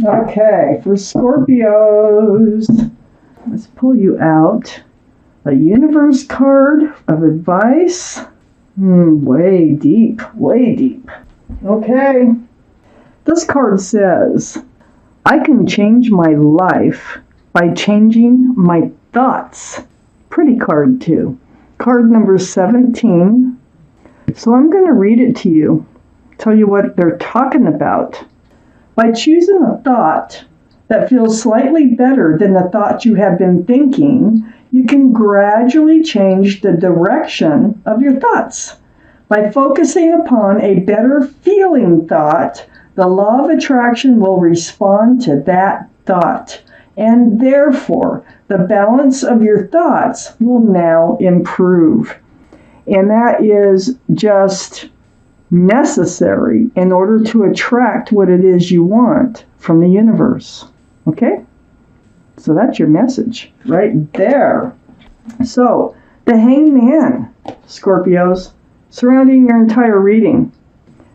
Okay, for Scorpios, let's pull you out a universe card of advice. Way deep, way deep. Okay, this card says, I can change my life by changing my thoughts. Pretty card too. Card number 17. So I'm going to read it to you, tell you what they're talking about. By choosing a thought that feels slightly better than the thought you have been thinking, you can gradually change the direction of your thoughts. By focusing upon a better feeling thought, the law of attraction will respond to that thought, and therefore the balance of your thoughts will now improve. And that is just necessary in order to attract what it is you want from the universe. Okay? So that's your message right there. So, the Hangman, Scorpios, surrounding your entire reading.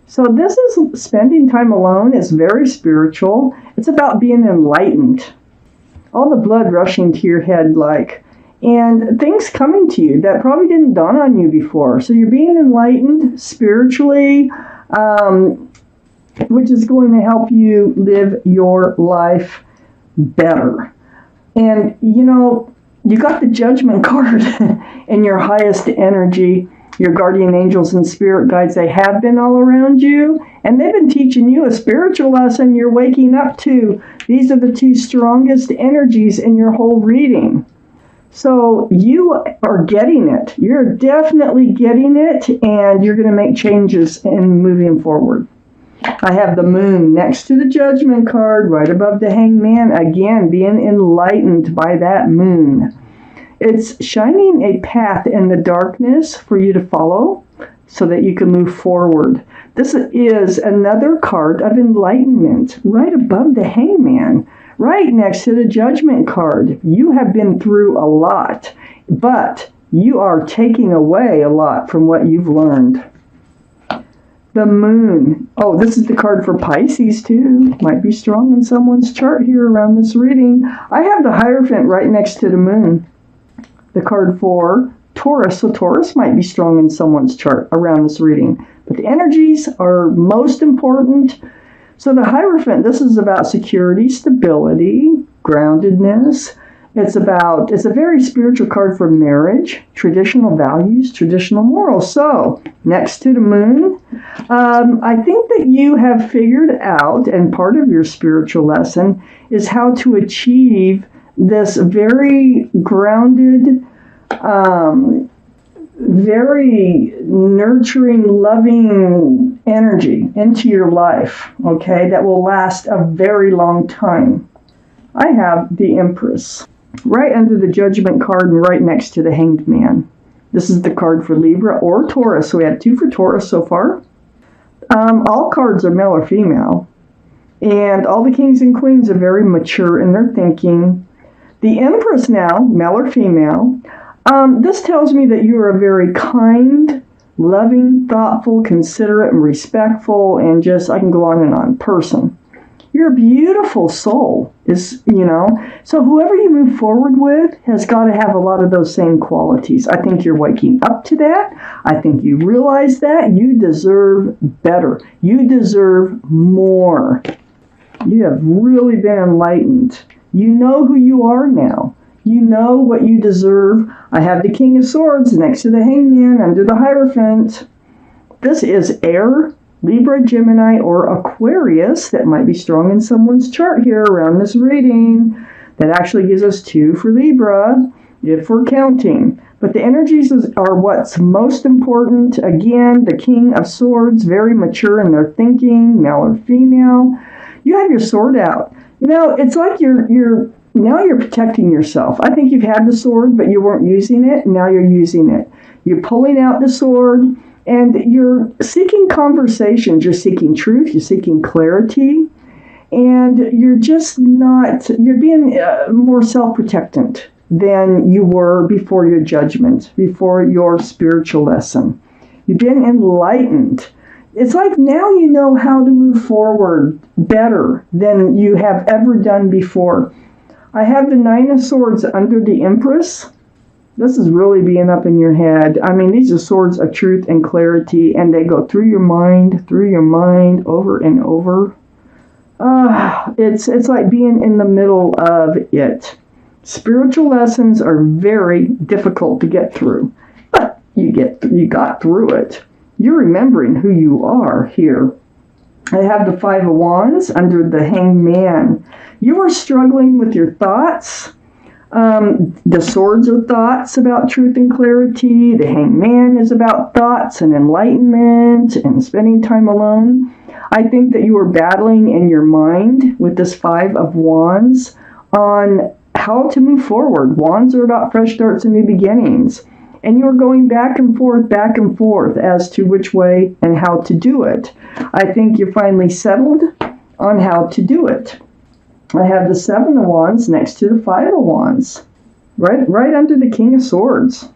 So this is spending time alone. It's very spiritual. It's about being enlightened. All the blood rushing to your head and things coming to you that probably didn't dawn on you before. So you're being enlightened spiritually, which is going to help you live your life better. And, you got the Judgment card in your highest energy. Your guardian angels and spirit guides, they have been all around you, and they've been teaching you a spiritual lesson you're waking up to. These are the two strongest energies in your whole reading. So you are getting it. You're definitely getting it, and you're going to make changes in moving forward. I have the Moon next to the Judgment card, right above the Hangman, again, being enlightened by that Moon. It's shining a path in the darkness for you to follow so that you can move forward. This is another card of enlightenment right above the Hangman, right next to the Judgment card. You have been through a lot, but you are taking away a lot from what you've learned. The Moon. Oh, this is the card for Pisces too. Might be strong in someone's chart here around this reading. I have the Hierophant right next to the Moon. The card for Taurus. So Taurus might be strong in someone's chart around this reading. But the energies are most important. So the Hierophant, this is about security, stability, groundedness. It's a very spiritual card for marriage, traditional values, traditional morals. So next to the Moon, I think that you have figured out, and part of your spiritual lesson is how to achieve this very grounded, very nurturing, loving energy into your life, okay, that will last a very long time. I have the Empress right under the Judgment card and right next to the Hanged Man. This is the card for Libra or Taurus. So we had 2 for Taurus so far. All cards are male or female. And all the kings and queens are very mature in their thinking. The Empress now, male or female, this tells me that you are a very kind, loving, thoughtful, considerate, and respectful, and just, I can go on, person. You're a beautiful soul, so whoever you move forward with has got to have a lot of those same qualities. I think you're waking up to that. I think you realize that. You deserve better. You deserve more. You have really been enlightened. You know who you are now. You know what you deserve. I have the King of Swords next to the Hangman under the Hierophant. This is air, Libra, Gemini, or Aquarius that might be strong in someone's chart here around this reading. That actually gives us 2 for Libra, if we're counting. But the energies are what's most important. Again, the King of Swords, very mature in their thinking, male or female. You have your sword out. It's like you're protecting yourself. I think you've had the sword, but you weren't using it. Now you're using it. You're pulling out the sword, and you're seeking conversations. You're seeking truth. You're seeking clarity. And you're being more self-protectant than you were before your judgment, before your spiritual lesson. You've been enlightened. It's like now you know how to move forward better than you have ever done before. I have the Nine of Swords under the Empress. This is really being up in your head. I mean, these are swords of truth and clarity, and they go through your mind, over and over. It's like being in the middle of it. Spiritual lessons are very difficult to get through, but you got through it. You're remembering who you are here. I have the Five of Wands under the Hanged Man. You are struggling with your thoughts. The swords are thoughts about truth and clarity. The Hanged Man is about thoughts and enlightenment and spending time alone. I think that you are battling in your mind with this Five of Wands on how to move forward. Wands are about fresh starts and new beginnings. And you're going back and forth as to which way and how to do it. I think you're finally settled on how to do it. I have the Seven of Wands next to the Five of Wands, right under the King of Swords.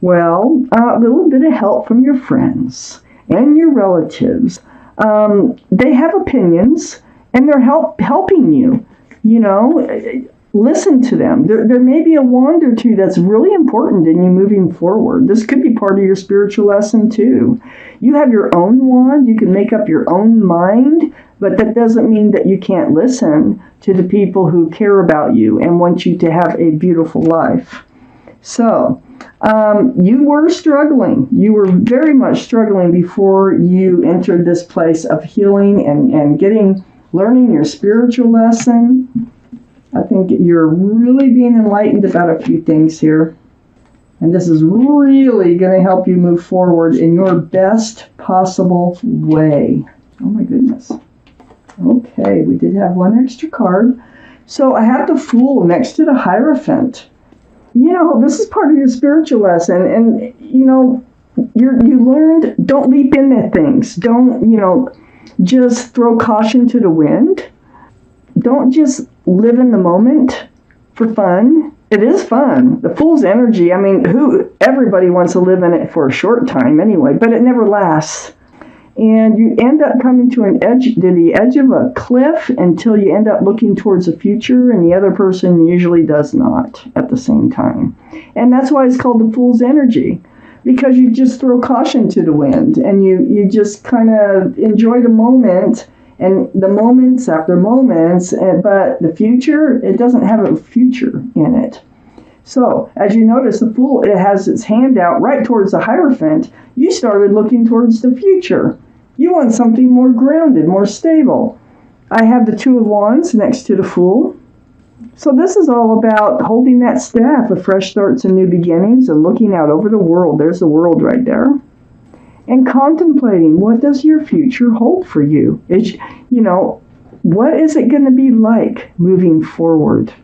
Well, a little bit of help from your friends and your relatives. They have opinions, and they're helping you. You know, listen to them. There may be a wand or two that's really important in you moving forward. This could be part of your spiritual lesson too. You have your own wand. You can make up your own mind, but that doesn't mean that you can't listen to the people who care about you and want you to have a beautiful life. So, you were struggling. You were very much struggling before you entered this place of healing and learning your spiritual lesson. I think you're really being enlightened about a few things here. And this is really going to help you move forward in your best possible way. Oh my goodness. Okay, we did have one extra card. So I have the Fool next to the Hierophant. You know, this is part of your spiritual lesson. And, you know, you learned don't leap into things. Don't, just throw caution to the wind. Don't just live in the moment for fun. It is fun. The Fool's energy, I mean, everybody wants to live in it for a short time anyway, but it never lasts. And you end up coming to the edge of a cliff until you end up looking towards the future, and the other person usually does not at the same time. And that's why it's called the Fool's energy, because you just throw caution to the wind, and you just kind of enjoy the moment, and the moments after moments, but the future, it doesn't have a future in it. So, as you notice, the Fool, it has its hand out right towards the Hierophant. You started looking towards the future. You want something more grounded, more stable. I have the Two of Wands next to the Fool. So this is all about holding that staff of fresh starts and new beginnings and looking out over the world. There's the world right there. And contemplating, what does your future hold for you? What is it going to be like moving forward?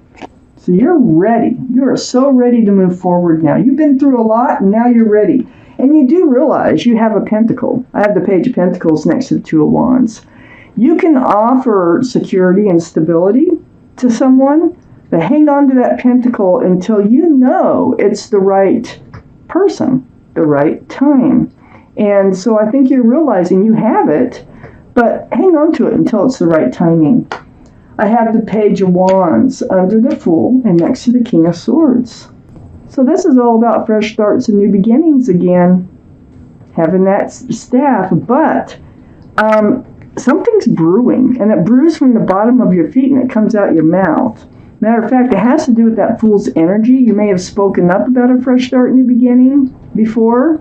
So you're ready. You are so ready to move forward now. You've been through a lot, and now you're ready. And you do realize you have a pentacle. I have the Page of Pentacles next to the Two of Wands. You can offer security and stability to someone, but hang on to that pentacle until you know it's the right person, the right time. And so I think you're realizing you have it, but hang on to it until it's the right timing. I have the Page of Wands under the Fool and next to the King of Swords. So this is all about fresh starts and new beginnings again, having that staff, but something's brewing, and it brews from the bottom of your feet and it comes out your mouth. Matter of fact, it has to do with that Fool's energy. You may have spoken up about a fresh start, new beginning before,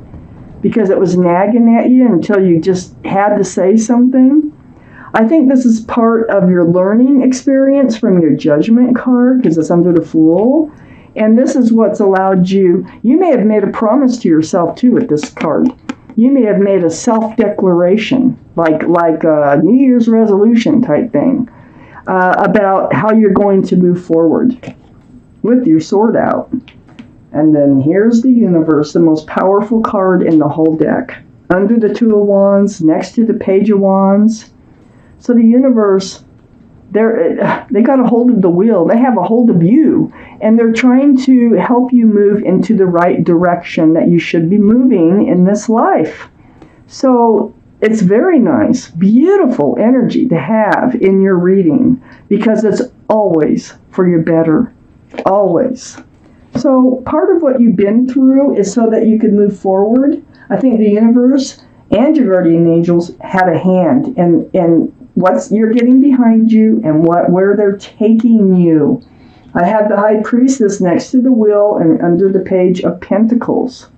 because it was nagging at you until you just had to say something. I think this is part of your learning experience from your Judgment card, because it's under the Fool. And this is what's allowed you may have made a promise to yourself too with this card. You may have made a self-declaration, like a New Year's resolution type thing, about how you're going to move forward with your sword out. And then here's the Universe, the most powerful card in the whole deck. Under the Two of Wands, next to the Page of Wands. So the Universe, they got a hold of the wheel. They have a hold of you. And they're trying to help you move into the right direction that you should be moving in this life. So it's very nice, beautiful energy to have in your reading because it's always for your better, always. So part of what you've been through is so that you could move forward. I think the universe and your guardian angels had a hand in what you're getting behind you and where they're taking you. I have the High Priestess next to the wheel and under the Page of Pentacles.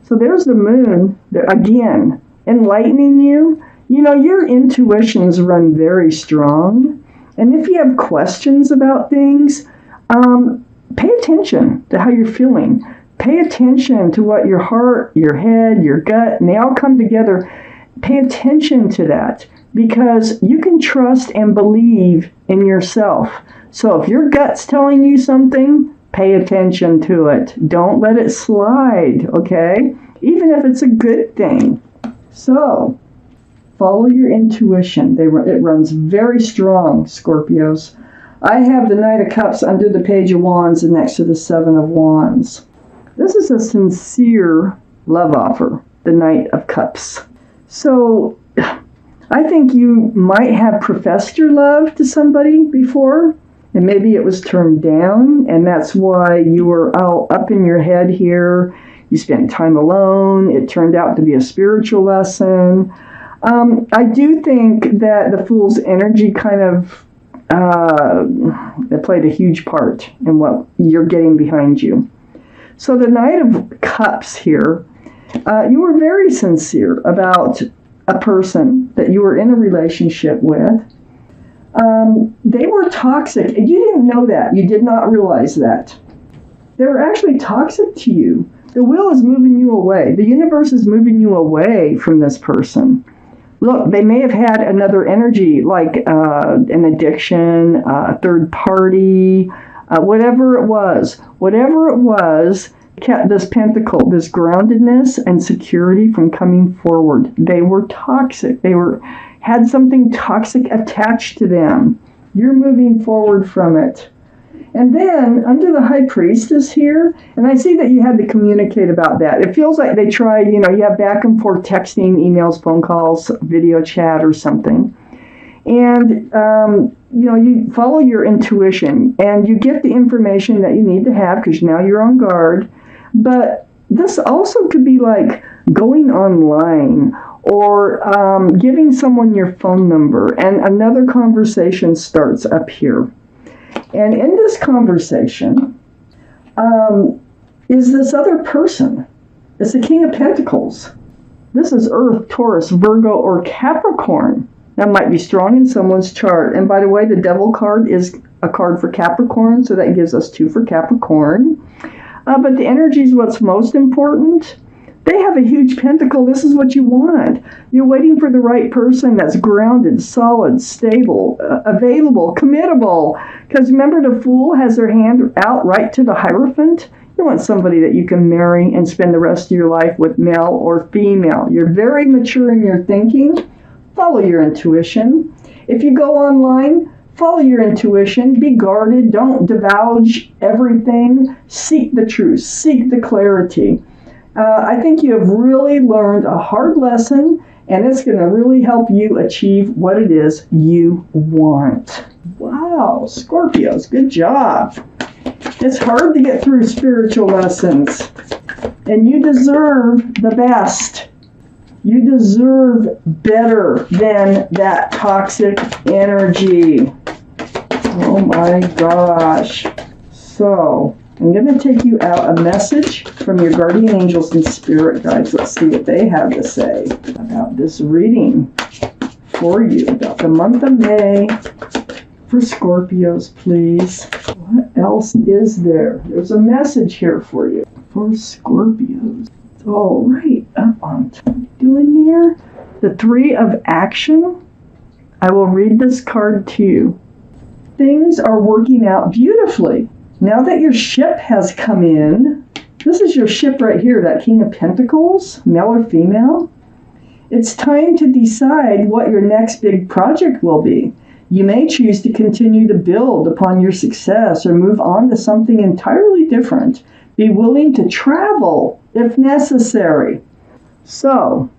So there's the moon, again, enlightening you. You know, your intuitions run very strong. And if you have questions about things, pay attention to how you're feeling. Pay attention to what your heart, your head, your gut, and they all come together. Pay attention to that because you can trust and believe in yourself. So if your gut's telling you something, pay attention to it. Don't let it slide, okay? Even if it's a good thing. So, follow your intuition. It runs very strong, Scorpios. I have the Knight of Cups under the Page of Wands and next to the Seven of Wands. This is a sincere love offer, the Knight of Cups. So, I think you might have professed your love to somebody before, and maybe it was turned down, and that's why you were all up in your head here. You spent time alone. It turned out to be a spiritual lesson. I do think that the Fool's energy kind of that played a huge part in what you're getting behind you. So the Knight of Cups here, you were very sincere about a person that you were in a relationship with. They were toxic. You didn't know that. You did not realize that. They were actually toxic to you. The wheel is moving you away. The universe is moving you away from this person. Look, they may have had another energy, like an addiction, a third party, whatever it was. Whatever it was, kept this pentacle, this groundedness and security from coming forward. They were toxic. They had something toxic attached to them. You're moving forward from it. And then, under the High Priestess here, and I see that you had to communicate about that. It feels like they tried, you have back and forth texting, emails, phone calls, video chat, or something. And, you follow your intuition, and you get the information that you need to have, because now you're on guard. But this also could be like going online, or giving someone your phone number, and another conversation starts up here. And in this conversation is this other person. It's the King of Pentacles. This is Earth, Taurus, Virgo, or Capricorn. That might be strong in someone's chart. And by the way, the Devil card is a card for Capricorn, so that gives us 2 for Capricorn. But the energy is what's most important. They have a huge pentacle. This is what you want. You're waiting for the right person that's grounded, solid, stable, available, committable. Because remember, the Fool has their hand out right to the Hierophant. You want somebody that you can marry and spend the rest of your life with, male or female. You're very mature in your thinking. Follow your intuition. If you go online, follow your intuition. Be guarded. Don't divulge everything. Seek the truth. Seek the clarity. I think you have really learned a hard lesson, and it's going to really help you achieve what it is you want. Wow, Scorpios, good job. It's hard to get through spiritual lessons, and you deserve the best. You deserve better than that toxic energy. Oh my gosh. So, I'm going to take you out a message from your guardian angels and spirit guides. Let's see what they have to say about this reading for you, about the month of May for Scorpios, please. What else is there? There's a message here for you for Scorpios. It's all right up on top. Doing there? The 3 of Action. I will read this card to you. Things are working out beautifully. Now that your ship has come in, this is your ship right here, that King of Pentacles, male or female. It's time to decide what your next big project will be. You may choose to continue to build upon your success or move on to something entirely different. Be willing to travel if necessary. So,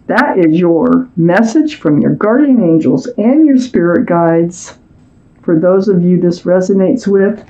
That is your message from your guardian angels and your spirit guides. For those of you this resonates with,